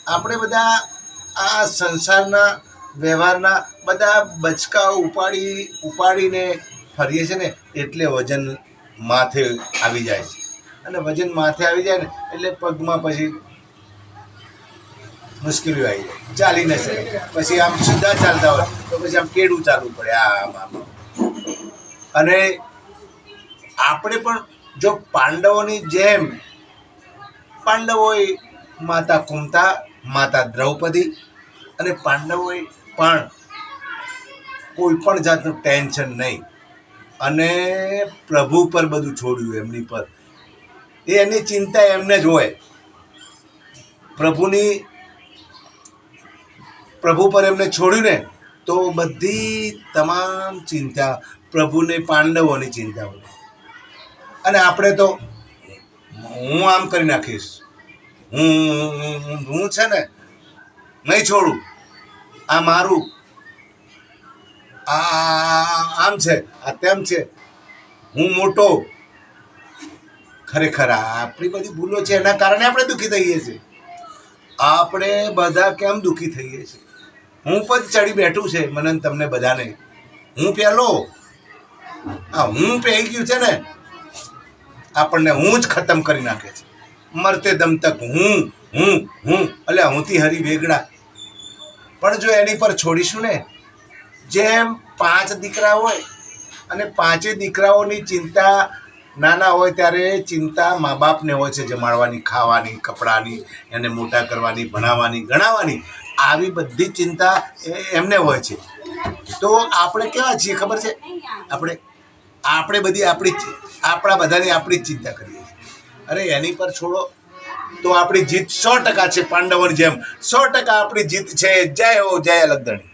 આપણે બધા આ સંસારના વ્યવહારના બધા બચકા ઉપાડીને ફરીએ છીએ ને, એટલે વજન માથે આવી જાય છે. અને વજન માથે આવી જાય ને એટલે પગમાં પછી મુશ્કેલીઓ આવી જાય, ચાલી ન શકે. પછી આમ સીધા ચાલતા હોય તો પછી આમ કેડું ચાલવું પડે આમ. અને આપણે પણ જો પાંડવોની જેમ, પાંડવોએ માતા કુંતા, માતા દ્રૌપદી, અને પાંડવોએ પણ કોઈ પણ જાતનું ટેન્શન નહીં અને પ્રભુ પર બધું છોડ્યું, એમની પર એની ચિંતા એમને જ હોય. પ્રભુ પર એમને છોડ્યું ને તો બધી તમામ ચિંતા પ્રભુને, પાંડવોની ચિંતા હોય. અને આપણે તો હું આમ કરી નાખીશ, હું છે ને નહીં છોડું, આ મારું, આમ છે, આ તેમ છે, હું મોટો. ખરેખર આપણી બધી ભૂલો છે, એના કારણે આપણે દુઃખી થઈએ છીએ. આપણે બધા કેમ દુઃખી થઈએ છીએ? હું પદ ચડી બેઠું છે મને તમને બધાને. હું પહેલો, આ હું પહેરી ગયું છે ને, આપણને હું જ ખતમ કરી નાખે છે. મરતે દમ તક હું એટલે હુંથી હરી વેગડા. પણ જો એની પર છોડીશું ને, જેમ 5 દીકરા હોય અને 5 દીકરાઓની ચિંતા નાના હોય ત્યારે ચિંતા મા બાપને હોય છે, જમાડવાની, ખાવાની, કપડાની, એને મોટા કરવાની, ભણાવવાની, ગણાવવાની, આવી બધી ચિંતા એમને હોય છે. તો આપણે કેવા છીએ ખબર છે? આપણે બધી આપણા બધાની આપણી જ ચિંતા કરીએ છીએ. અરે એની પર છોડો તો આપણી જીત 100% છે. પાંડવોની જેમ 100% આપણી જીત છે. જય હો, જય અલગધણી.